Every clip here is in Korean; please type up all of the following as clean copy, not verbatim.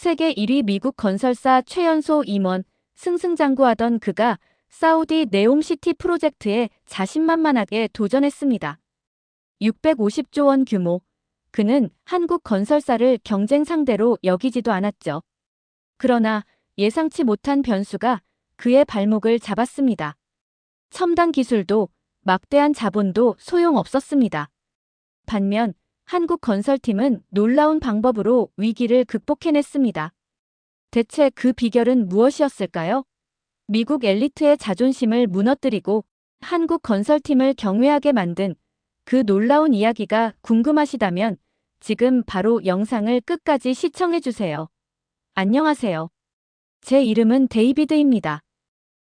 세계 1위 미국 건설사 최연소 임원, 승승장구하던 그가 사우디 네옴시티 프로젝트에 자신만만하게 도전했습니다. 650조 원 규모. 그는 한국 건설사를 경쟁 상대로 여기지도 않았죠. 그러나 예상치 못한 변수가 그의 발목을 잡았습니다. 첨단 기술도 막대한 자본도 소용없었습니다. 반면 한국 건설팀은 놀라운 방법으로 위기를 극복해냈습니다. 대체 그 비결은 무엇이었을까요? 미국 엘리트의 자존심을 무너뜨리고 한국 건설팀을 경외하게 만든 그 놀라운 이야기가 궁금하시다면 지금 바로 영상을 끝까지 시청해주세요. 안녕하세요. 제 이름은 데이비드입니다.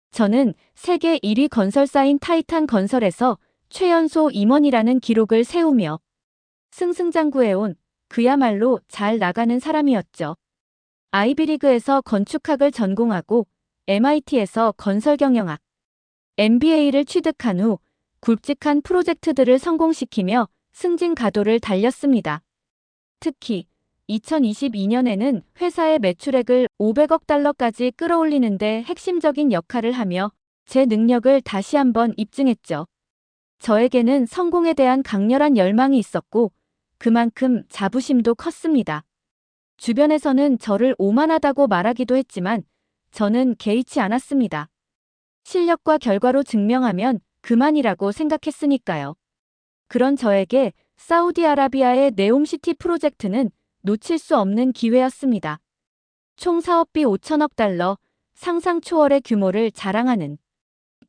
저는 세계 1위 건설사인 타이탄 건설에서 최연소 임원이라는 기록을 세우며 승승장구해온 그야말로 잘 나가는 사람이었죠. 아이비리그에서 건축학을 전공하고 MIT에서 건설경영학, MBA를 취득한 후 굵직한 프로젝트들을 성공시키며 승진가도를 달렸습니다. 특히 2022년에는 회사의 매출액을 500억 달러까지 끌어올리는데 핵심적인 역할을 하며 제 능력을 다시 한번 입증했죠. 저에게는 성공에 대한 강렬한 열망이 있었고 그만큼 자부심도 컸습니다. 주변에서는 저를 오만하다고 말하기도 했지만 저는 개의치 않았습니다. 실력과 결과로 증명하면 그만이라고 생각했으니까요. 그런 저에게 사우디아라비아의 네옴시티 프로젝트는 놓칠 수 없는 기회였습니다. 총 사업비 5천억 달러, 상상 초월의 규모를 자랑하는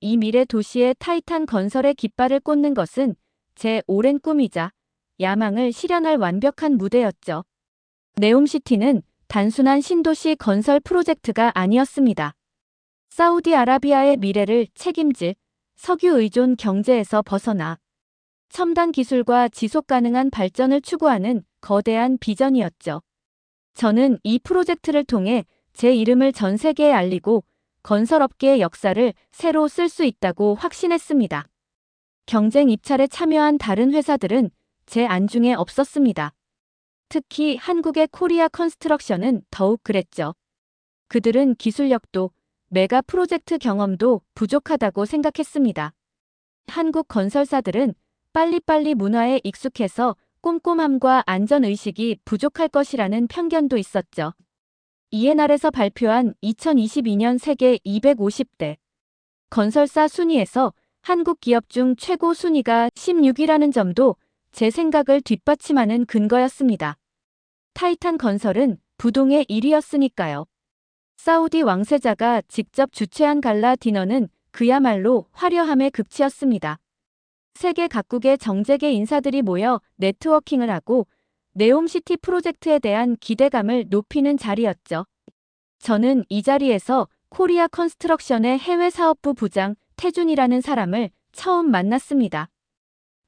이 미래 도시의 타이탄 건설의 깃발을 꽂는 것은 제 오랜 꿈이자 야망을 실현할 완벽한 무대였죠. 네옴시티는 단순한 신도시 건설 프로젝트가 아니었습니다. 사우디아라비아의 미래를 책임질 석유 의존 경제에서 벗어나 첨단 기술과 지속 가능한 발전을 추구하는 거대한 비전이었죠. 저는 이 프로젝트를 통해 제 이름을 전 세계에 알리고 건설업계의 역사를 새로 쓸 수 있다고 확신했습니다. 경쟁 입찰에 참여한 다른 회사들은 제 안중에 없었습니다. 특히 한국의 코리아 컨스트럭션은 더욱 그랬죠. 그들은 기술력도 메가 프로젝트 경험도 부족하다고 생각했습니다. 한국 건설사들은 빨리빨리 문화에 익숙해서 꼼꼼함과 안전의식이 부족할 것이라는 편견도 있었죠. ENR에서 발표한 2022년 세계 250대 건설사 순위에서 한국 기업 중 최고 순위가 16위라는 점도 제 생각을 뒷받침하는 근거였습니다. 타이탄 건설은 부동의 1위였으니까요. 사우디 왕세자가 직접 주최한 갈라 디너는 그야말로 화려함의 극치였습니다. 세계 각국의 정재계 인사들이 모여 네트워킹을 하고 네옴시티 프로젝트에 대한 기대감을 높이는 자리였죠. 저는 이 자리에서 코리아 컨스트럭션의 해외 사업부 부장 태준이라는 사람을 처음 만났습니다.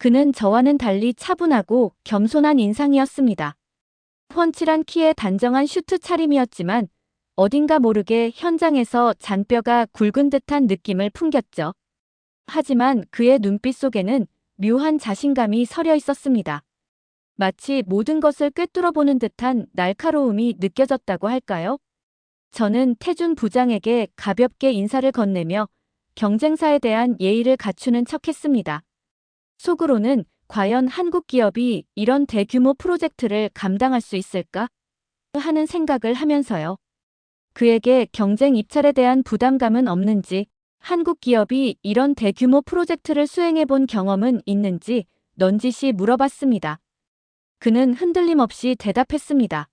그는 저와는 달리 차분하고 겸손한 인상이었습니다. 훤칠한 키에 단정한 슈트 차림이었지만 어딘가 모르게 현장에서 잔뼈가 굵은 듯한 느낌을 풍겼죠. 하지만 그의 눈빛 속에는 묘한 자신감이 서려 있었습니다. 마치 모든 것을 꿰뚫어보는 듯한 날카로움이 느껴졌다고 할까요? 저는 태준 부장에게 가볍게 인사를 건네며 경쟁사에 대한 예의를 갖추는 척했습니다. 속으로는 과연 한국 기업이 이런 대규모 프로젝트를 감당할 수 있을까? 하는 생각을 하면서요. 그에게 경쟁 입찰에 대한 부담감은 없는지, 한국 기업이 이런 대규모 프로젝트를 수행해 본 경험은 있는지 넌지시 물어봤습니다. 그는 흔들림 없이 대답했습니다.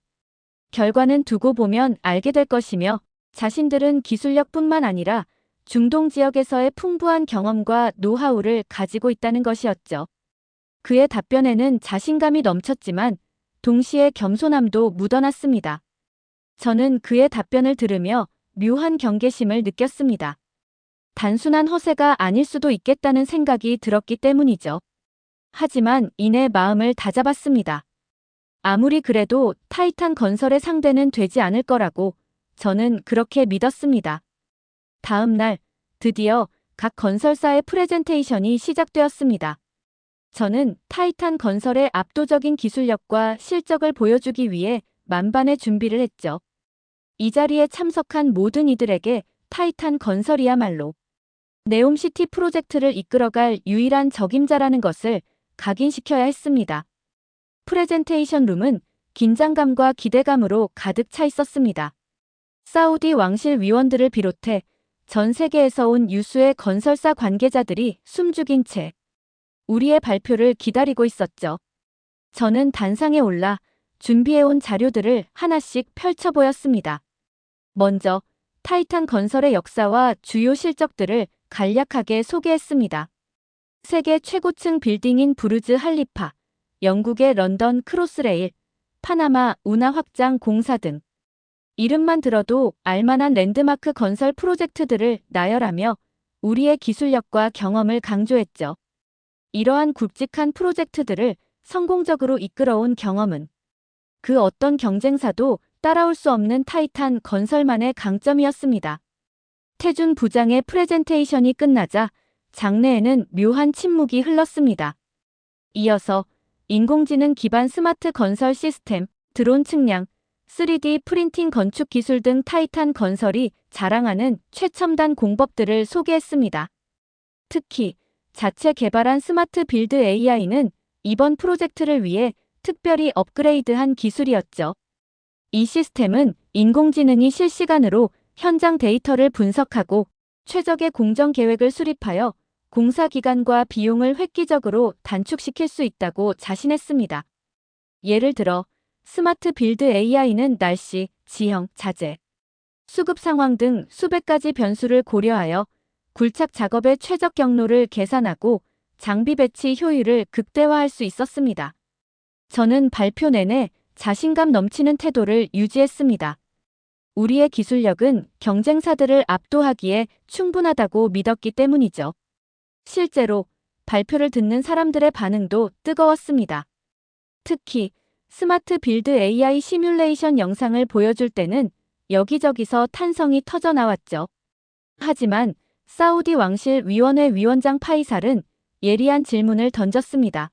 결과는 두고 보면 알게 될 것이며 자신들은 기술력뿐만 아니라 중동 지역에서의 풍부한 경험과 노하우를 가지고 있다는 것이었죠. 그의 답변에는 자신감이 넘쳤지만 동시에 겸손함도 묻어났습니다. 저는 그의 답변을 들으며 묘한 경계심을 느꼈습니다. 단순한 허세가 아닐 수도 있겠다는 생각이 들었기 때문이죠. 하지만 이내 마음을 다잡았습니다. 아무리 그래도 타이탄 건설의 상대는 되지 않을 거라고 저는 그렇게 믿었습니다. 다음 날 드디어 각 건설사의 프레젠테이션이 시작되었습니다. 저는 타이탄 건설의 압도적인 기술력과 실적을 보여주기 위해 만반의 준비를 했죠. 이 자리에 참석한 모든 이들에게 타이탄 건설이야말로 네옴시티 프로젝트를 이끌어갈 유일한 적임자라는 것을 각인시켜야 했습니다. 프레젠테이션 룸은 긴장감과 기대감으로 가득 차 있었습니다. 사우디 왕실 위원들을 비롯해 전 세계에서 온 유수의 건설사 관계자들이 숨죽인 채 우리의 발표를 기다리고 있었죠. 저는 단상에 올라 준비해온 자료들을 하나씩 펼쳐 보였습니다. 먼저 타이탄 건설의 역사와 주요 실적들을 간략하게 소개했습니다. 세계 최고층 빌딩인 부르즈 할리파, 영국의 런던 크로스레일, 파나마 운하 확장 공사 등 이름만 들어도 알만한 랜드마크 건설 프로젝트들을 나열하며 우리의 기술력과 경험을 강조했죠. 이러한 굵직한 프로젝트들을 성공적으로 이끌어온 경험은 그 어떤 경쟁사도 따라올 수 없는 타이탄 건설만의 강점이었습니다. 태준 부장의 프레젠테이션이 끝나자 장내에는 묘한 침묵이 흘렀습니다. 이어서 인공지능 기반 스마트 건설 시스템, 드론 측량, 3D 프린팅 건축 기술 등 타이탄 건설이 자랑하는 최첨단 공법들을 소개했습니다. 특히 자체 개발한 스마트 빌드 AI는 이번 프로젝트를 위해 특별히 업그레이드한 기술이었죠. 이 시스템은 인공지능이 실시간으로 현장 데이터를 분석하고 최적의 공정 계획을 수립하여 공사 기간과 비용을 획기적으로 단축시킬 수 있다고 자신했습니다. 예를 들어 스마트 빌드 AI는 날씨, 지형, 자재, 수급 상황 등 수백 가지 변수를 고려하여 굴착 작업의 최적 경로를 계산하고 장비 배치 효율을 극대화할 수 있었습니다. 저는 발표 내내 자신감 넘치는 태도를 유지했습니다. 우리의 기술력은 경쟁사들을 압도하기에 충분하다고 믿었기 때문이죠. 실제로 발표를 듣는 사람들의 반응도 뜨거웠습니다. 특히 스마트 빌드 AI 시뮬레이션 영상을 보여줄 때는 여기저기서 탄성이 터져 나왔죠. 하지만 사우디 왕실 위원회 위원장 파이살은 예리한 질문을 던졌습니다.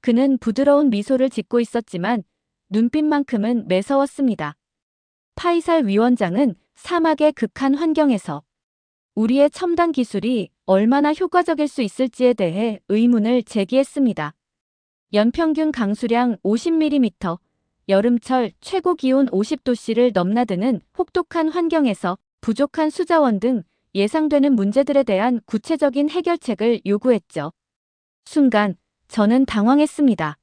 그는 부드러운 미소를 짓고 있었지만 눈빛만큼은 매서웠습니다. 파이살 위원장은 사막의 극한 환경에서 우리의 첨단 기술이 얼마나 효과적일 수 있을지에 대해 의문을 제기했습니다. 연평균 강수량 50mm, 여름철 최고 기온 50도씨를 넘나드는 혹독한 환경에서 부족한 수자원 등 예상되는 문제들에 대한 구체적인 해결책을 요구했죠. 순간 저는 당황했습니다.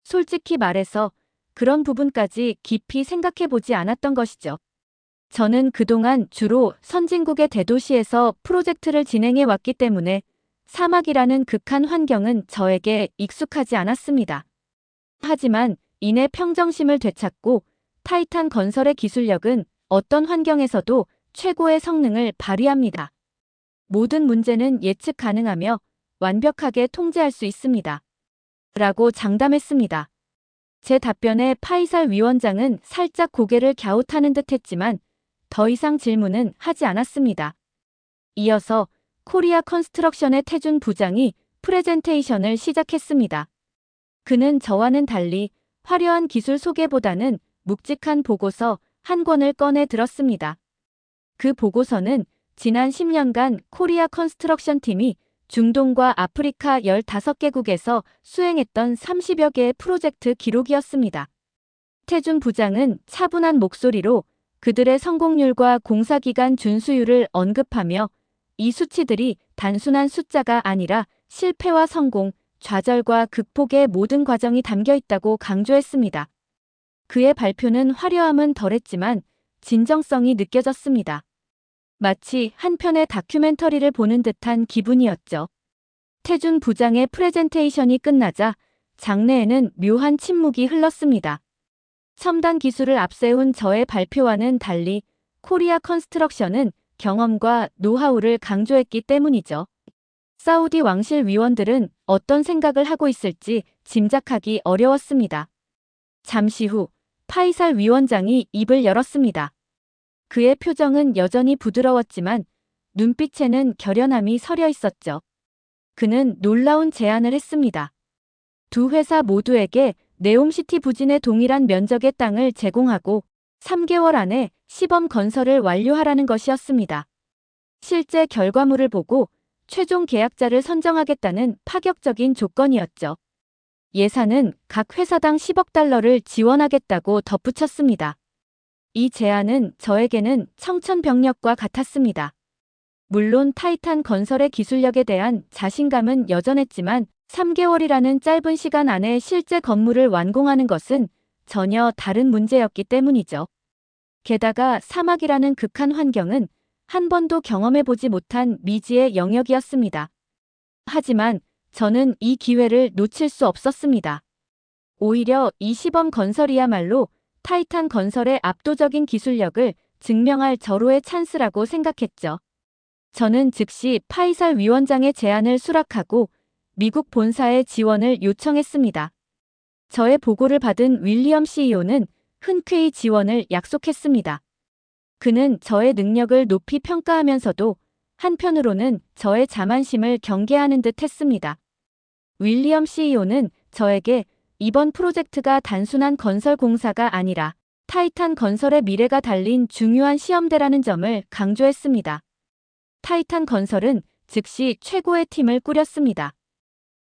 솔직히 말해서 그런 부분까지 깊이 생각해보지 않았던 것이죠. 저는 그동안 주로 선진국의 대도시에서 프로젝트를 진행해 왔기 때문에 사막이라는 극한 환경은 저에게 익숙하지 않았습니다. 하지만 이내 평정심을 되찾고 타이탄 건설의 기술력은 어떤 환경에서도 최고의 성능을 발휘합니다. 모든 문제는 예측 가능하며 완벽하게 통제할 수 있습니다. 라고 장담했습니다. 제 답변에 파이살 위원장은 살짝 고개를 갸웃하는 듯 했지만 더 이상 질문은 하지 않았습니다. 이어서 코리아 컨스트럭션의 태준 부장이 프레젠테이션을 시작했습니다. 그는 저와는 달리 화려한 기술 소개보다는 묵직한 보고서 한 권을 꺼내 들었습니다. 그 보고서는 지난 10년간 코리아 컨스트럭션 팀이 중동과 아프리카 15개국에서 수행했던 30여 개의 프로젝트 기록이었습니다. 태준 부장은 차분한 목소리로 그들의 성공률과 공사기간 준수율을 언급하며 이 수치들이 단순한 숫자가 아니라 실패와 성공, 좌절과 극복의 모든 과정이 담겨 있다고 강조했습니다. 그의 발표는 화려함은 덜했지만 진정성이 느껴졌습니다. 마치 한 편의 다큐멘터리를 보는 듯한 기분이었죠. 태준 부장의 프레젠테이션이 끝나자 장내에는 묘한 침묵이 흘렀습니다. 첨단 기술을 앞세운 저의 발표와는 달리 코리아 컨스트럭션은 경험과 노하우를 강조했기 때문이죠. 사우디 왕실 위원들은 어떤 생각을 하고 있을지 짐작하기 어려웠습니다. 잠시 후 파이살 위원장이 입을 열었습니다. 그의 표정은 여전히 부드러웠지만 눈빛에는 결연함이 서려 있었죠. 그는 놀라운 제안을 했습니다. 두 회사 모두에게 네옴시티 부진의 동일한 면적의 땅을 제공하고 3개월 안에 시범 건설을 완료하라는 것이었습니다. 실제 결과물을 보고 최종 계약자를 선정하겠다는 파격적인 조건이었죠. 예산은 각 회사당 10억 달러를 지원하겠다고 덧붙였습니다. 이 제안은 저에게는 청천벽력과 같았습니다. 물론 타이탄 건설의 기술력에 대한 자신감은 여전했지만 3개월이라는 짧은 시간 안에 실제 건물을 완공하는 것은 전혀 다른 문제였기 때문이죠. 게다가 사막이라는 극한 환경은 한 번도 경험해보지 못한 미지의 영역이었습니다. 하지만 저는 이 기회를 놓칠 수 없었습니다. 오히려 이 시범 건설이야말로 타이탄 건설의 압도적인 기술력을 증명할 절호의 찬스라고 생각했죠. 저는 즉시 파이살 위원장의 제안을 수락하고 미국 본사의 지원을 요청했습니다. 저의 보고를 받은 윌리엄 CEO는 흔쾌히 지원을 약속했습니다. 그는 저의 능력을 높이 평가하면서도 한편으로는 저의 자만심을 경계하는 듯 했습니다. 윌리엄 CEO는 저에게 이번 프로젝트가 단순한 건설 공사가 아니라 타이탄 건설의 미래가 달린 중요한 시험대라는 점을 강조했습니다. 타이탄 건설은 즉시 최고의 팀을 꾸렸습니다.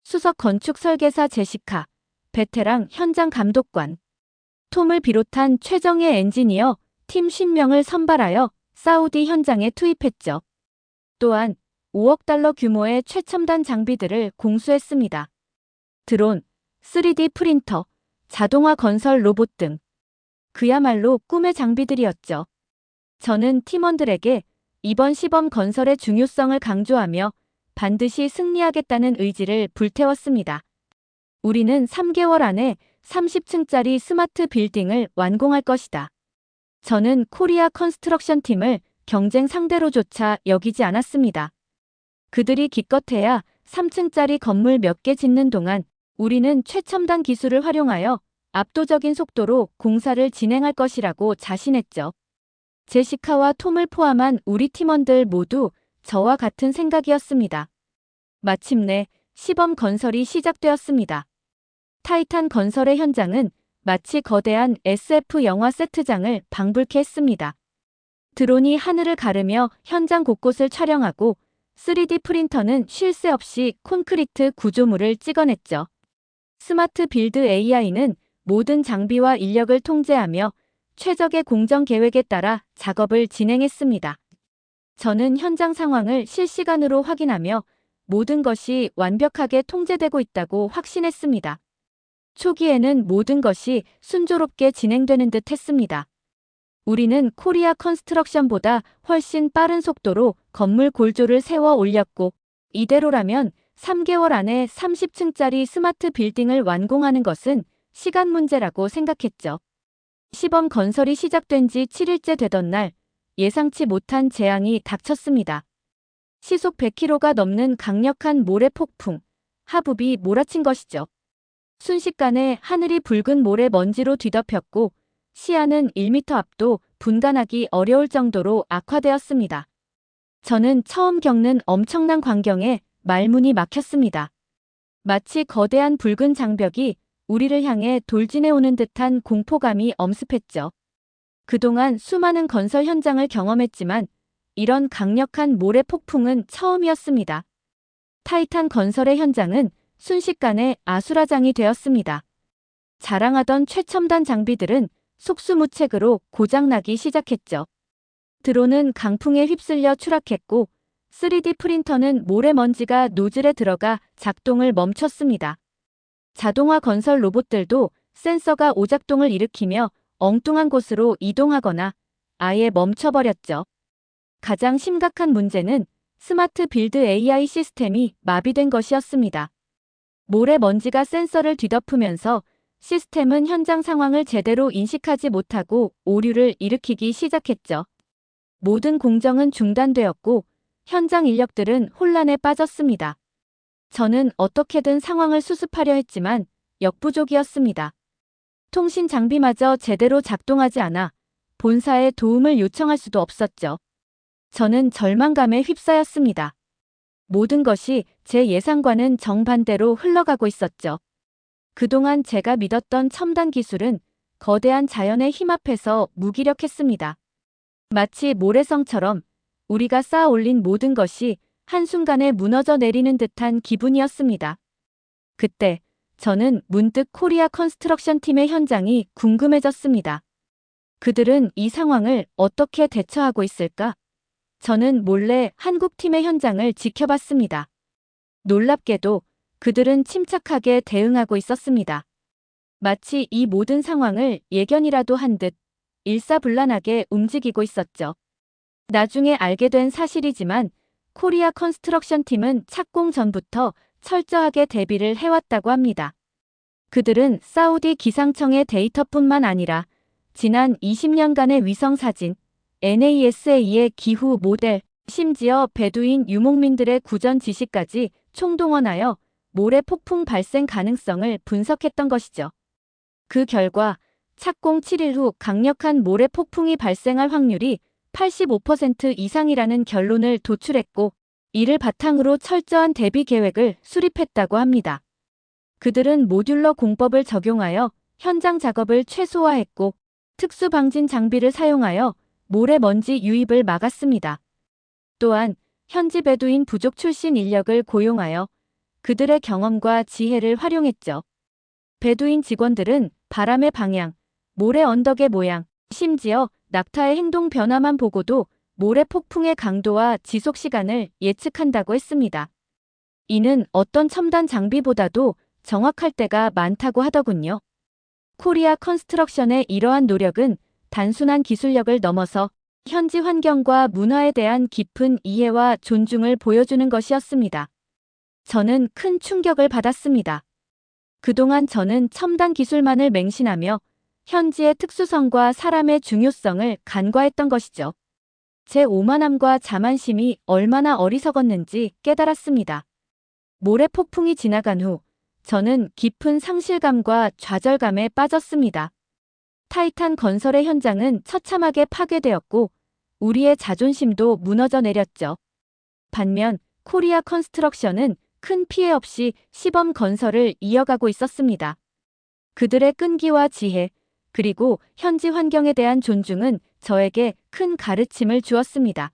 수석 건축 설계사 제시카, 베테랑 현장 감독관, 톰을 비롯한 최정예 엔지니어 팀 50명을 선발하여 사우디 현장에 투입했죠. 또한 5억 달러 규모의 최첨단 장비들을 공수했습니다. 드론, 3D 프린터, 자동화 건설 로봇 등 그야말로 꿈의 장비들이었죠. 저는 팀원들에게 이번 시범 건설의 중요성을 강조하며 반드시 승리하겠다는 의지를 불태웠습니다. 우리는 3개월 안에 30층짜리 스마트 빌딩을 완공할 것이다. 저는 코리아 컨스트럭션 팀을 경쟁 상대로조차 여기지 않았습니다. 그들이 기껏해야 3층짜리 건물 몇 개 짓는 동안 우리는 최첨단 기술을 활용하여 압도적인 속도로 공사를 진행할 것이라고 자신했죠. 제시카와 톰을 포함한 우리 팀원들 모두 저와 같은 생각이었습니다. 마침내 시범 건설이 시작되었습니다. 타이탄 건설의 현장은 마치 거대한 SF 영화 세트장을 방불케 했습니다. 드론이 하늘을 가르며 현장 곳곳을 촬영하고 3D 프린터는 쉴 새 없이 콘크리트 구조물을 찍어냈죠. 스마트 빌드 AI는 모든 장비와 인력을 통제하며 최적의 공정 계획에 따라 작업을 진행했습니다. 저는 현장 상황을 실시간으로 확인하며 모든 것이 완벽하게 통제되고 있다고 확신했습니다. 초기에는 모든 것이 순조롭게 진행되는 듯 했습니다. 우리는 코리아 컨스트럭션보다 훨씬 빠른 속도로 건물 골조를 세워 올렸고 이대로라면 3개월 안에 30층짜리 스마트 빌딩을 완공하는 것은 시간 문제라고 생각했죠. 시범 건설이 시작된 지 7일째 되던 날 예상치 못한 재앙이 닥쳤습니다. 시속 100km가 넘는 강력한 모래 폭풍, 하부비 몰아친 것이죠. 순식간에 하늘이 붉은 모래 먼지로 뒤덮였고 시야는 1m 앞도 분간하기 어려울 정도로 악화되었습니다. 저는 처음 겪는 엄청난 광경에 말문이 막혔습니다. 마치 거대한 붉은 장벽이 우리를 향해 돌진해오는 듯한 공포감이 엄습했죠. 그동안 수많은 건설 현장을 경험했지만 이런 강력한 모래 폭풍은 처음이었습니다. 타이탄 건설의 현장은 순식간에 아수라장이 되었습니다. 자랑하던 최첨단 장비들은 속수무책으로 고장나기 시작했죠. 드론은 강풍에 휩쓸려 추락했고 3D 프린터는 모래먼지가 노즐에 들어가 작동을 멈췄습니다. 자동화 건설 로봇들도 센서가 오작동을 일으키며 엉뚱한 곳으로 이동하거나 아예 멈춰버렸죠. 가장 심각한 문제는 스마트 빌드 AI 시스템이 마비된 것이었습니다. 모래먼지가 센서를 뒤덮으면서 시스템은 현장 상황을 제대로 인식하지 못하고 오류를 일으키기 시작했죠. 모든 공정은 중단되었고 현장 인력들은 혼란에 빠졌습니다. 저는 어떻게든 상황을 수습하려 했지만 역부족이었습니다. 통신 장비마저 제대로 작동하지 않아 본사에 도움을 요청할 수도 없었죠. 저는 절망감에 휩싸였습니다. 모든 것이 제 예상과는 정반대로 흘러가고 있었죠. 그동안 제가 믿었던 첨단 기술은 거대한 자연의 힘 앞에서 무기력했습니다. 마치 모래성처럼 우리가 쌓아 올린 모든 것이 한순간에 무너져 내리는 듯한 기분이었습니다. 그때 저는 문득 코리아 컨스트럭션 팀의 현장이 궁금해졌습니다. 그들은 이 상황을 어떻게 대처하고 있을까? 저는 몰래 한국 팀의 현장을 지켜봤습니다. 놀랍게도 그들은 침착하게 대응하고 있었습니다. 마치 이 모든 상황을 예견이라도 한 듯 일사불란하게 움직이고 있었죠. 나중에 알게 된 사실이지만 코리아 컨스트럭션 팀은 착공 전부터 철저하게 대비를 해왔다고 합니다. 그들은 사우디 기상청의 데이터뿐만 아니라 지난 20년간의 위성사진, NASA의 기후 모델, 심지어 베두인 유목민들의 구전 지시까지 총동원하여 모래 폭풍 발생 가능성을 분석했던 것이죠. 그 결과 착공 7일 후 강력한 모래 폭풍이 발생할 확률이 85% 이상이라는 결론을 도출했고, 이를 바탕으로 철저한 대비 계획을 수립했다고 합니다. 그들은 모듈러 공법을 적용하여 현장 작업을 최소화했고, 특수 방진 장비를 사용하여 모래먼지 유입을 막았습니다. 또한 현지 베두인 부족 출신 인력을 고용하여 그들의 경험과 지혜를 활용했죠. 베두인 직원들은 바람의 방향, 모래 언덕의 모양, 심지어 낙타의 행동 변화만 보고도 모래 폭풍의 강도와 지속 시간을 예측한다고 했습니다. 이는 어떤 첨단 장비보다도 정확할 때가 많다고 하더군요. 코리아 컨스트럭션의 이러한 노력은 단순한 기술력을 넘어서 현지 환경과 문화에 대한 깊은 이해와 존중을 보여주는 것이었습니다. 저는 큰 충격을 받았습니다. 그동안 저는 첨단 기술만을 맹신하며 현지의 특수성과 사람의 중요성을 간과했던 것이죠. 제 오만함과 자만심이 얼마나 어리석었는지 깨달았습니다. 모래 폭풍이 지나간 후 저는 깊은 상실감과 좌절감에 빠졌습니다. 타이탄 건설의 현장은 처참하게 파괴되었고 우리의 자존심도 무너져 내렸죠. 반면 코리아 컨스트럭션은 큰 피해 없이 시범 건설을 이어가고 있었습니다. 그들의 끈기와 지혜, 그리고 현지 환경에 대한 존중은 저에게 큰 가르침을 주었습니다.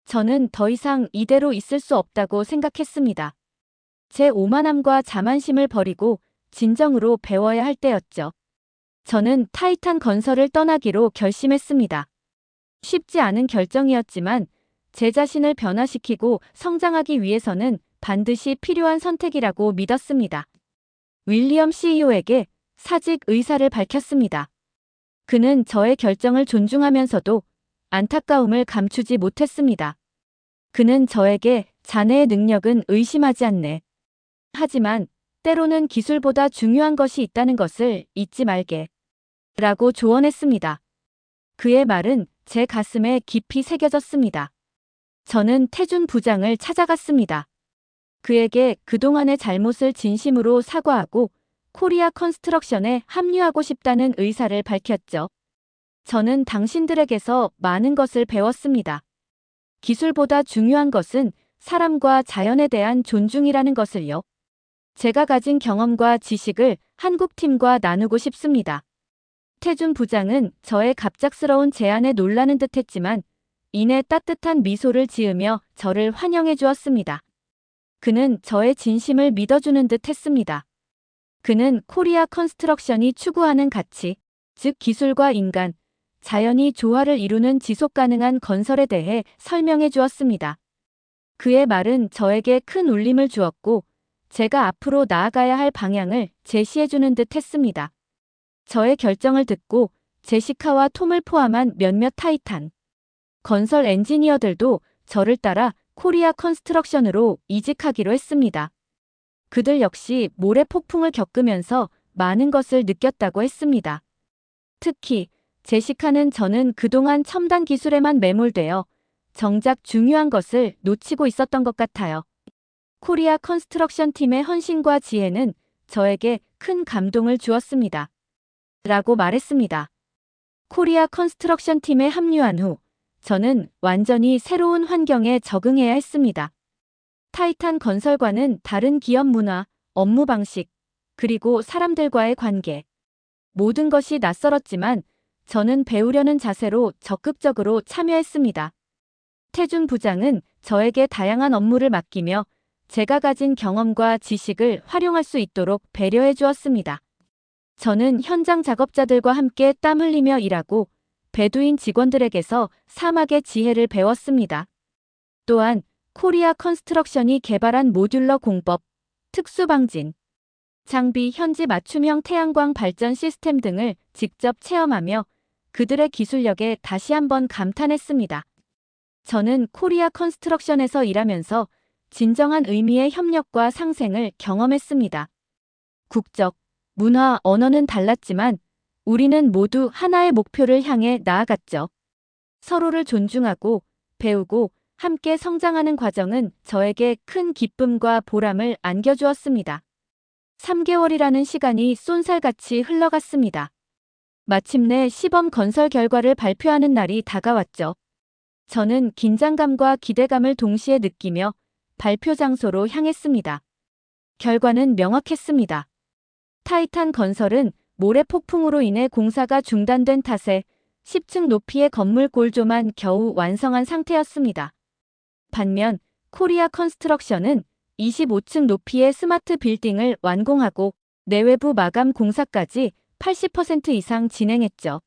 저는 더 이상 이대로 있을 수 없다고 생각했습니다. 제 오만함과 자만심을 버리고 진정으로 배워야 할 때였죠. 저는 타이탄 건설을 떠나기로 결심했습니다. 쉽지 않은 결정이었지만 제 자신을 변화시키고 성장하기 위해서는 반드시 필요한 선택이라고 믿었습니다. 윌리엄 CEO에게 사직 의사를 밝혔습니다. 그는 저의 결정을 존중하면서도 안타까움을 감추지 못했습니다. 그는 저에게 자네의 능력은 의심하지 않네. 하지만 때로는 기술보다 중요한 것이 있다는 것을 잊지 말게. 라고 조언했습니다. 그의 말은 제 가슴에 깊이 새겨졌습니다. 저는 태준 부장을 찾아갔습니다. 그에게 그동안의 잘못을 진심으로 사과하고 코리아 컨스트럭션에 합류하고 싶다는 의사를 밝혔죠. 저는 당신들에게서 많은 것을 배웠습니다. 기술보다 중요한 것은 사람과 자연에 대한 존중이라는 것을요. 제가 가진 경험과 지식을 한국 팀과 나누고 싶습니다. 태준 부장은 저의 갑작스러운 제안에 놀라는 듯했지만 이내 따뜻한 미소를 지으며 저를 환영해 주었습니다. 그는 저의 진심을 믿어주는 듯 했습니다. 그는 코리아 컨스트럭션이 추구하는 가치, 즉 기술과 인간, 자연이 조화를 이루는 지속가능한 건설에 대해 설명해 주었습니다. 그의 말은 저에게 큰 울림을 주었고 제가 앞으로 나아가야 할 방향을 제시해 주는 듯 했습니다. 저의 결정을 듣고 제시카와 톰을 포함한 몇몇 타이탄 건설 엔지니어들도 저를 따라 코리아 컨스트럭션으로 이직하기로 했습니다. 그들 역시 모래 폭풍을 겪으면서 많은 것을 느꼈다고 했습니다. 특히 제시카는 저는 그동안 첨단 기술에만 매몰되어 정작 중요한 것을 놓치고 있었던 것 같아요. 코리아 컨스트럭션 팀의 헌신과 지혜는 저에게 큰 감동을 주었습니다. 라고 말했습니다. 코리아 컨스트럭션 팀에 합류한 후 저는 완전히 새로운 환경에 적응해야 했습니다. 타이탄 건설과는 다른 기업 문화, 업무 방식, 그리고 사람들과의 관계. 모든 것이 낯설었지만 저는 배우려는 자세로 적극적으로 참여했습니다. 태준 부장은 저에게 다양한 업무를 맡기며 제가 가진 경험과 지식을 활용할 수 있도록 배려해 주었습니다. 저는 현장 작업자들과 함께 땀 흘리며 일하고 베두인 직원들에게서 사막의 지혜를 배웠습니다. 또한 코리아 컨스트럭션이 개발한 모듈러 공법, 특수방진, 장비 현지 맞춤형 태양광 발전 시스템 등을 직접 체험하며 그들의 기술력에 다시 한번 감탄했습니다. 저는 코리아 컨스트럭션에서 일하면서 진정한 의미의 협력과 상생을 경험했습니다. 국적, 문화, 언어는 달랐지만 우리는 모두 하나의 목표를 향해 나아갔죠. 서로를 존중하고 배우고 함께 성장하는 과정은 저에게 큰 기쁨과 보람을 안겨주었습니다. 3개월이라는 시간이 쏜살같이 흘러갔습니다. 마침내 시범 건설 결과를 발표하는 날이 다가왔죠. 저는 긴장감과 기대감을 동시에 느끼며 발표 장소로 향했습니다. 결과는 명확했습니다. 타이탄 건설은 모래 폭풍으로 인해 공사가 중단된 탓에 10층 높이의 건물 골조만 겨우 완성한 상태였습니다. 반면 코리아 컨스트럭션은 25층 높이의 스마트 빌딩을 완공하고 내외부 마감 공사까지 80% 이상 진행했죠.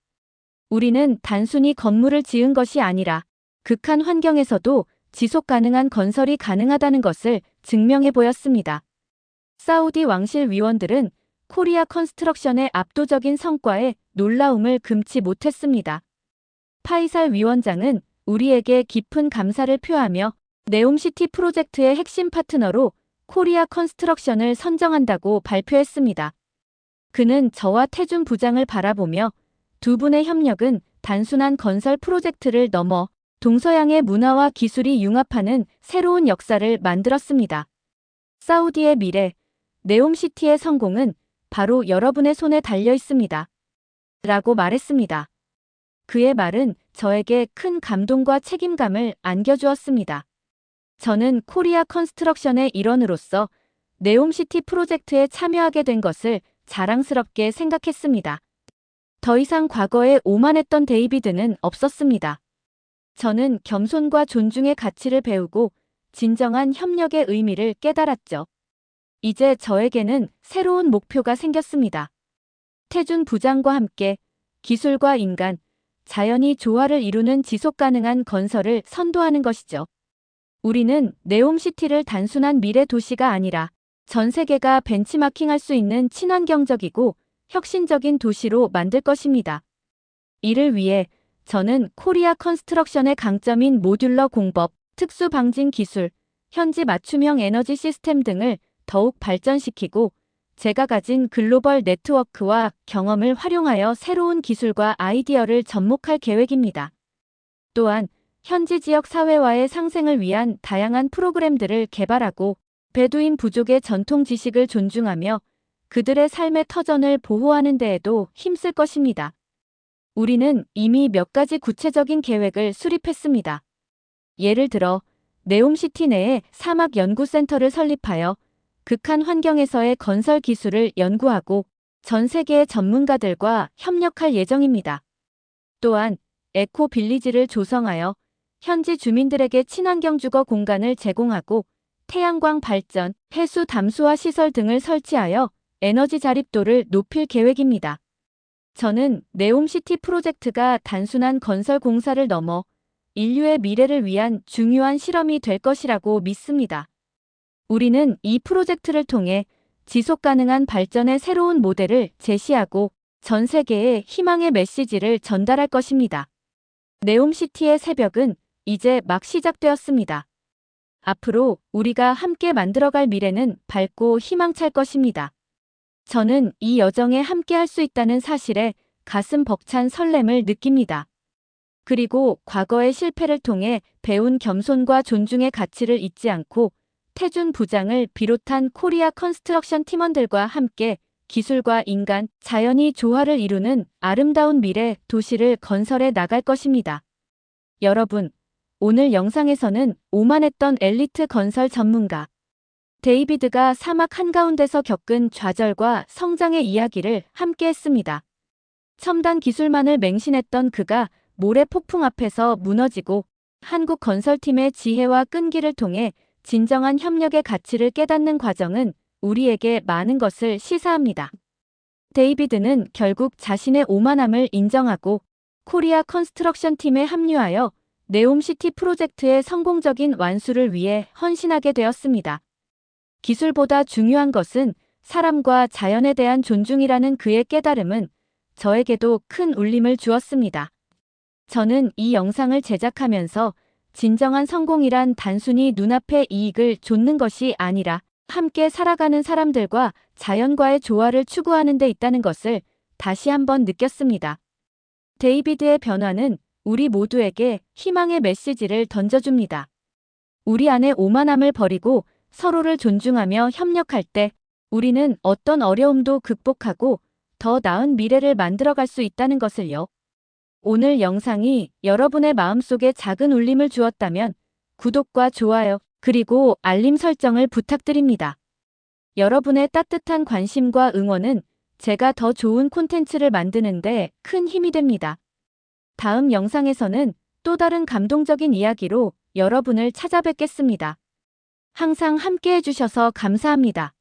우리는 단순히 건물을 지은 것이 아니라 극한 환경에서도 지속 가능한 건설이 가능하다는 것을 증명해 보였습니다. 사우디 왕실 위원들은 코리아 컨스트럭션의 압도적인 성과에 놀라움을 금치 못했습니다. 파이살 위원장은 우리에게 깊은 감사를 표하며 네옴시티 프로젝트의 핵심 파트너로 코리아 컨스트럭션을 선정한다고 발표했습니다. 그는 저와 태준 부장을 바라보며 두 분의 협력은 단순한 건설 프로젝트를 넘어 동서양의 문화와 기술이 융합하는 새로운 역사를 만들었습니다. 사우디의 미래, 네옴시티의 성공은 바로 여러분의 손에 달려 있습니다. 라고 말했습니다. 그의 말은 저에게 큰 감동과 책임감을 안겨주었습니다. 저는 코리아 컨스트럭션의 일원으로서 네옴시티 프로젝트에 참여하게 된 것을 자랑스럽게 생각했습니다. 더 이상 과거에 오만했던 데이비드는 없었습니다. 저는 겸손과 존중의 가치를 배우고 진정한 협력의 의미를 깨달았죠. 이제 저에게는 새로운 목표가 생겼습니다. 태준 부장과 함께 기술과 인간, 자연이 조화를 이루는 지속가능한 건설을 선도하는 것이죠. 우리는 네옴시티를 단순한 미래 도시가 아니라 전 세계가 벤치마킹할 수 있는 친환경적이고 혁신적인 도시로 만들 것입니다. 이를 위해 저는 코리아 컨스트럭션의 강점인 모듈러 공법, 특수 방진 기술, 현지 맞춤형 에너지 시스템 등을 더욱 발전시키고 제가 가진 글로벌 네트워크와 경험을 활용하여 새로운 기술과 아이디어를 접목할 계획입니다. 또한 현지 지역 사회와의 상생을 위한 다양한 프로그램들을 개발하고 베두인 부족의 전통 지식을 존중하며 그들의 삶의 터전을 보호하는 데에도 힘쓸 것입니다. 우리는 이미 몇 가지 구체적인 계획을 수립했습니다. 예를 들어 네옴시티 내에 사막 연구센터를 설립하여 극한 환경에서의 건설 기술을 연구하고 전 세계의 전문가들과 협력할 예정입니다. 또한 에코 빌리지를 조성하여 현지 주민들에게 친환경 주거 공간을 제공하고 태양광 발전, 해수 담수화 시설 등을 설치하여 에너지 자립도를 높일 계획입니다. 저는 네옴시티 프로젝트가 단순한 건설 공사를 넘어 인류의 미래를 위한 중요한 실험이 될 것이라고 믿습니다. 우리는 이 프로젝트를 통해 지속 가능한 발전의 새로운 모델을 제시하고 전 세계에 희망의 메시지를 전달할 것입니다. 네옴시티의 새벽은 이제 막 시작되었습니다. 앞으로 우리가 함께 만들어갈 미래는 밝고 희망찰 것입니다. 저는 이 여정에 함께 할 수 있다는 사실에 가슴 벅찬 설렘을 느낍니다. 그리고 과거의 실패를 통해 배운 겸손과 존중의 가치를 잊지 않고 태준 부장을 비롯한 코리아 컨스트럭션 팀원들과 함께 기술과 인간, 자연이 조화를 이루는 아름다운 미래 도시를 건설해 나갈 것입니다. 여러분, 오늘 영상에서는 오만했던 엘리트 건설 전문가 데이비드가 사막 한가운데서 겪은 좌절과 성장의 이야기를 함께 했습니다. 첨단 기술만을 맹신했던 그가 모래 폭풍 앞에서 무너지고 한국 건설팀의 지혜와 끈기를 통해 진정한 협력의 가치를 깨닫는 과정은 우리에게 많은 것을 시사합니다. 데이비드는 결국 자신의 오만함을 인정하고 코리아 컨스트럭션 팀에 합류하여 네옴시티 프로젝트의 성공적인 완수를 위해 헌신하게 되었습니다. 기술보다 중요한 것은 사람과 자연에 대한 존중이라는 그의 깨달음은 저에게도 큰 울림을 주었습니다. 저는 이 영상을 제작하면서 진정한 성공이란 단순히 눈앞의 이익을 좇는 것이 아니라 함께 살아가는 사람들과 자연과의 조화를 추구하는 데 있다는 것을 다시 한번 느꼈습니다. 데이비드의 변화는 우리 모두에게 희망의 메시지를 던져줍니다. 우리 안의 오만함을 버리고 서로를 존중하며 협력할 때 우리는 어떤 어려움도 극복하고 더 나은 미래를 만들어갈 수 있다는 것을요. 오늘 영상이 여러분의 마음속에 작은 울림을 주었다면 구독과 좋아요, 그리고 알림 설정을 부탁드립니다. 여러분의 따뜻한 관심과 응원은 제가 더 좋은 콘텐츠를 만드는데 큰 힘이 됩니다. 다음 영상에서는 또 다른 감동적인 이야기로 여러분을 찾아뵙겠습니다. 항상 함께 해주셔서 감사합니다.